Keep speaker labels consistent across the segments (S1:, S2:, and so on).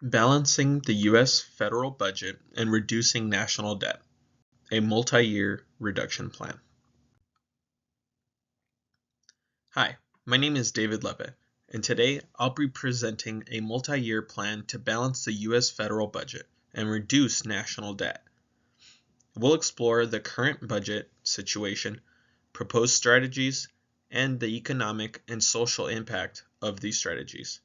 S1: Balancing the U.S. federal budget and reducing national debt, a multi-year reduction plan. Hi, my name is David Levitt, and today I'll be presenting a multi-year plan to balance the U.S. federal budget and reduce national debt. We'll explore the current budget situation, proposed strategies, and the economic and social impact of these strategies.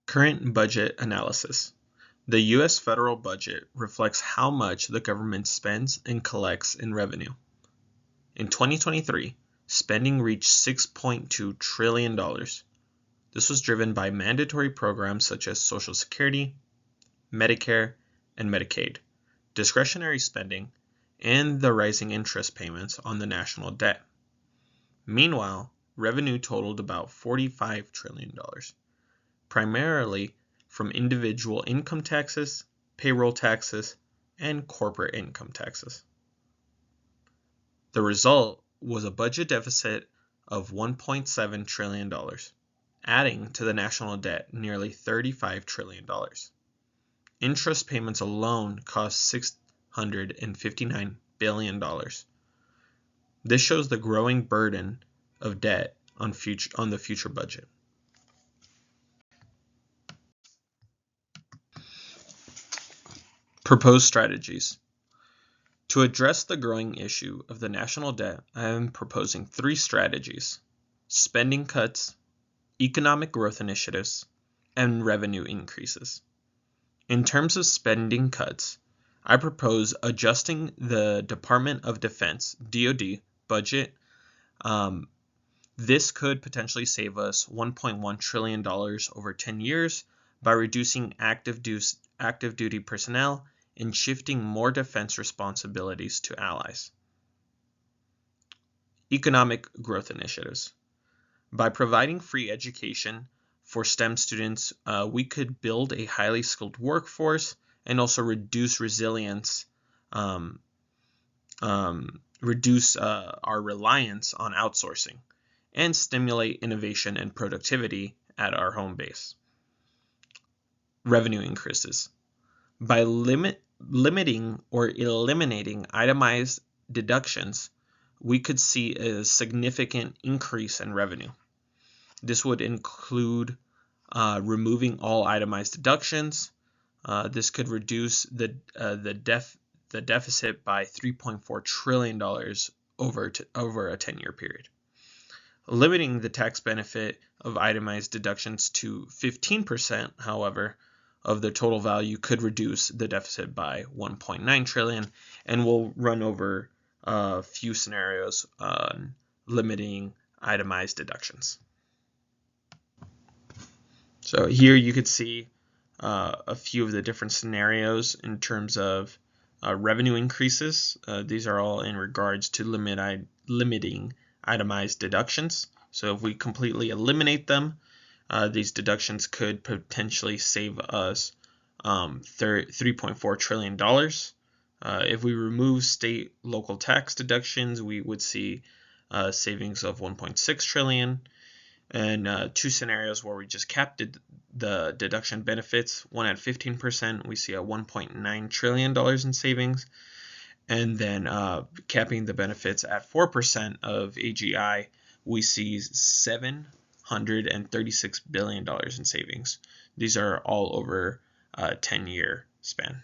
S1: Current budget analysis. The U.S. federal budget reflects how much the government spends and collects in revenue. In 2023, spending reached $6.2 trillion. This was driven by mandatory programs such as Social Security, Medicare, and Medicaid, discretionary spending, and the rising interest payments on the national debt. Meanwhile, revenue totaled about $45 trillion, primarily from individual income taxes, payroll taxes, and corporate income taxes. The result was a budget deficit of $1.7 trillion, adding to the national debt nearly $35 trillion. Interest payments alone cost $659 billion. This shows the growing burden of debt on the future budget. Proposed strategies. To address the growing issue of the national debt, I am proposing 3 strategies: spending cuts, economic growth initiatives, and revenue increases. In terms of spending cuts, I propose adjusting the Department of Defense (DoD) budget. This could potentially save us $1.1 trillion over 10 years by reducing active duty personnel and shifting more defense responsibilities to allies. Economic growth initiatives. By providing free education for STEM students, we could build a highly skilled workforce and also reduce resilience, reduce our reliance on outsourcing, and stimulate innovation and productivity at our home base. Revenue increases. By limiting or eliminating itemized deductions, we could see a significant increase in revenue. This would include removing all itemized deductions. This could reduce the deficit by $3.4 trillion over a 10-year period. Limiting the tax benefit of itemized deductions to 15%, however, of the total value could reduce the deficit by $1.9 trillion, and we'll run over a few scenarios on limiting itemized deductions. So here you could see a few of the different scenarios in terms of revenue increases. These are all in regards to limiting itemized deductions. So if we completely eliminate them, these deductions could potentially save us $3.4 trillion. If we remove state local tax deductions, we would see savings of $1.6 trillion. And 2 scenarios where we just capped the deduction benefits. One at 15%, we see a $1.9 trillion in savings. And then capping the benefits at 4% of AGI, we see $736 billion in savings. These are all over a 10-year span.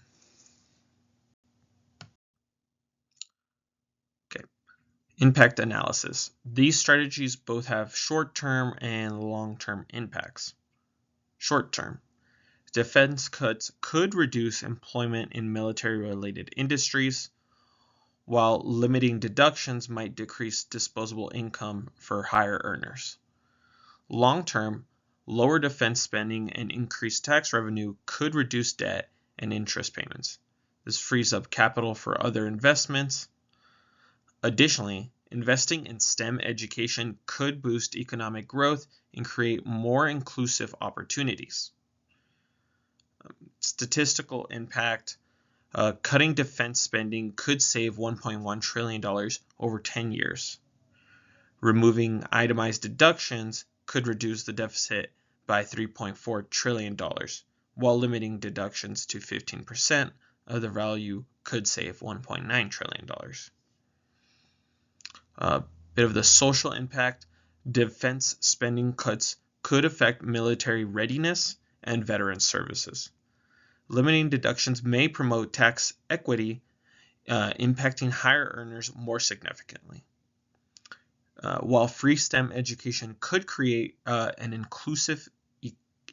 S1: Okay. Impact analysis. These strategies both have short-term and long-term impacts. Short-term. Defense cuts could reduce employment in military-related industries, while limiting deductions might decrease disposable income for higher earners. Long-term, lower defense spending and increased tax revenue could reduce debt and interest payments. This frees up capital for other investments. Additionally, investing in STEM education could boost economic growth and create more inclusive opportunities. Statistical impact. Cutting defense spending could save $1.1 trillion over 10 years. Removing itemized deductions could reduce the deficit by $3.4 trillion, while limiting deductions to 15% of the value could save $1.9 trillion. A bit of the social impact: defense spending cuts could affect military readiness and veteran services. Limiting deductions may promote tax equity, impacting higher earners more significantly. While free STEM education could create an inclusive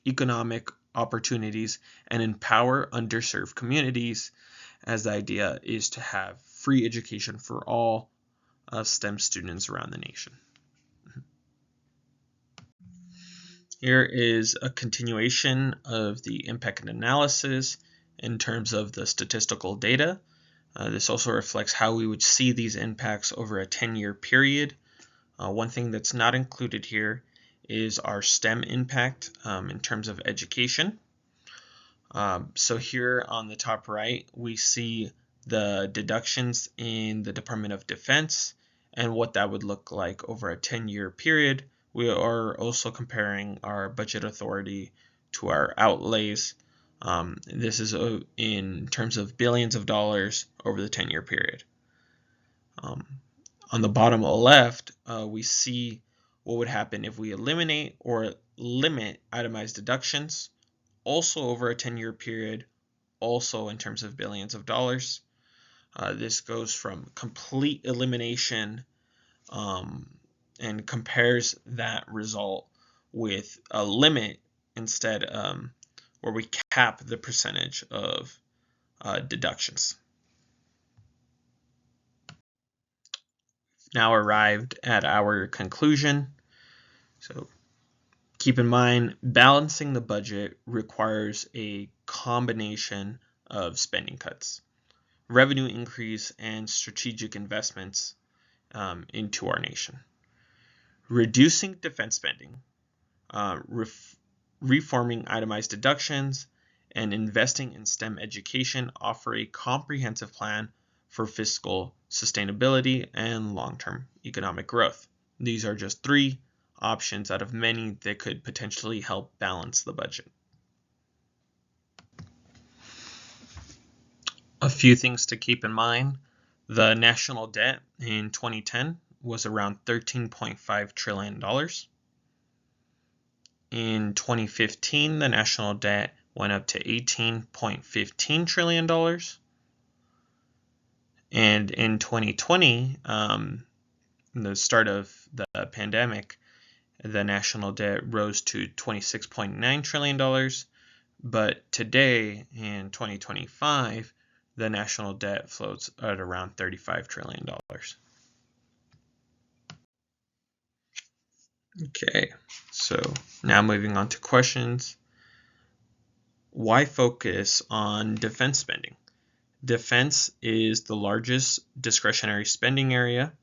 S1: economic opportunities and empower underserved communities, as the idea is to have free education for all STEM students around the nation. Here is a continuation of the impact analysis in terms of the statistical data. This also reflects how we would see these impacts over a 10-year period. One thing that's not included here is our STEM impact in terms of education. So here on the top right, we see the deductions in the Department of Defense and what that would look like over a 10-year period. We are also comparing our budget authority to our outlays. This is in terms of billions of dollars over the 10-year period. On the bottom left, we see what would happen if we eliminate or limit itemized deductions, also over a 10-year period, also in terms of billions of dollars. This goes from complete elimination and compares that result with a limit instead, where we cap the percentage of deductions. Now arrived at our conclusion. So keep in mind, balancing the budget requires a combination of spending cuts, revenue increase, and strategic investments into our nation. Reducing defense spending, reforming itemized deductions, and investing in STEM education offer a comprehensive plan for fiscal sustainability and long-term economic growth. These are just 3 options out of many that could potentially help balance the budget. A few things to keep in mind: the national debt in 2010 was around $13.5 trillion. In 2015, the national debt went up to $18.15 trillion. And in 2020, the start of the pandemic, the national debt rose to $26.9 trillion. But today, in 2025, the national debt floats at around $35 trillion. Okay, so now moving on to questions. Why focus on defense spending? Defense is the largest discretionary spending area,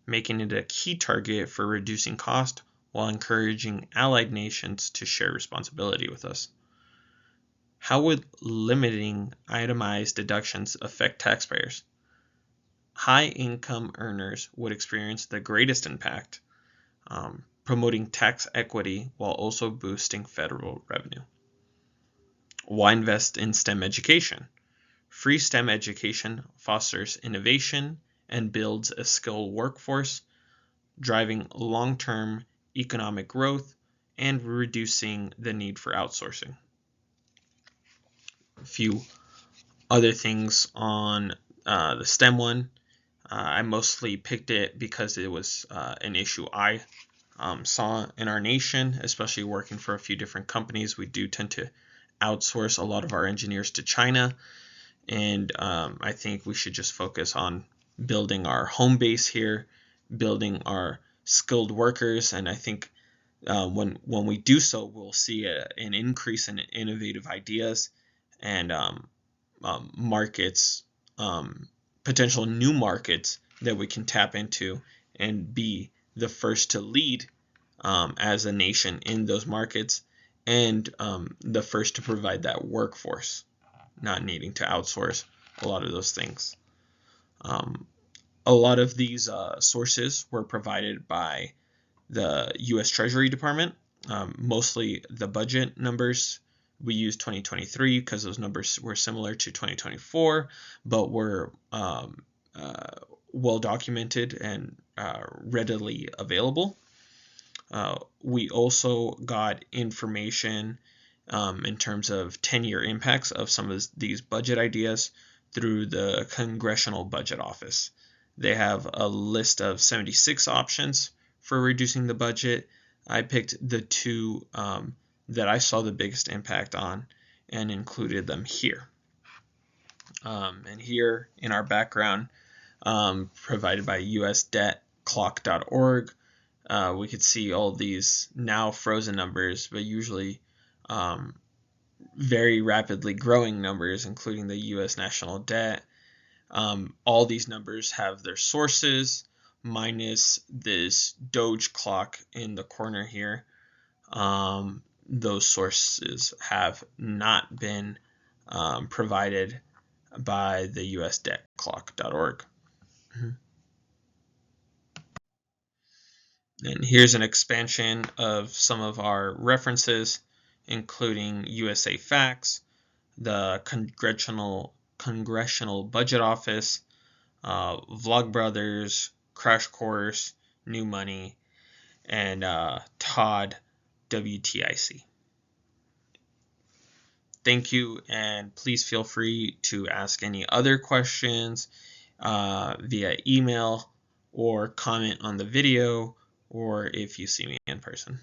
S1: making it a key target for reducing cost while encouraging allied nations to share responsibility with us. How would limiting itemized deductions affect taxpayers? High-income earners would experience the greatest impact, promoting tax equity while also boosting federal revenue. Why invest in STEM education? Free STEM education fosters innovation and builds a skilled workforce, driving long-term economic growth and reducing the need for outsourcing. A few other things on the STEM one. I mostly picked it because it was an issue I saw in our nation, especially working for a few different companies. We do tend to outsource a lot of our engineers to China, and I think we should just focus on building our home base here, building our skilled workers, and I think when we do so, we'll see an increase in innovative ideas and markets, potential new markets that we can tap into and be the first to lead as a nation in those markets, and the first to provide that workforce, not needing to outsource a lot of those things. A lot of these sources were provided by the U.S. Treasury Department, mostly the budget numbers. We use 2023 because those numbers were similar to 2024, but were well documented and readily available. We also got information in terms of 10-year impacts of some of these budget ideas through the Congressional Budget Office. They have a list of 76 options for reducing the budget. I picked the two that I saw the biggest impact on and included them here. And here in our background, provided by usdebtclock.org, we could see all these now frozen numbers, but usually very rapidly growing numbers, including the U.S. national debt. All these numbers have their sources, minus this Doge clock in the corner here. Those sources have not been provided by the usdebtclock.org. And here's an expansion of some of our references, including USA Facts, the Congressional Budget Office, Vlogbrothers, Crash Course, New Money, and Todd WTIC. Thank you, and please feel free to ask any other questions via email or comment on the video, or if you see me in person.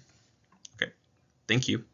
S1: Okay, thank you.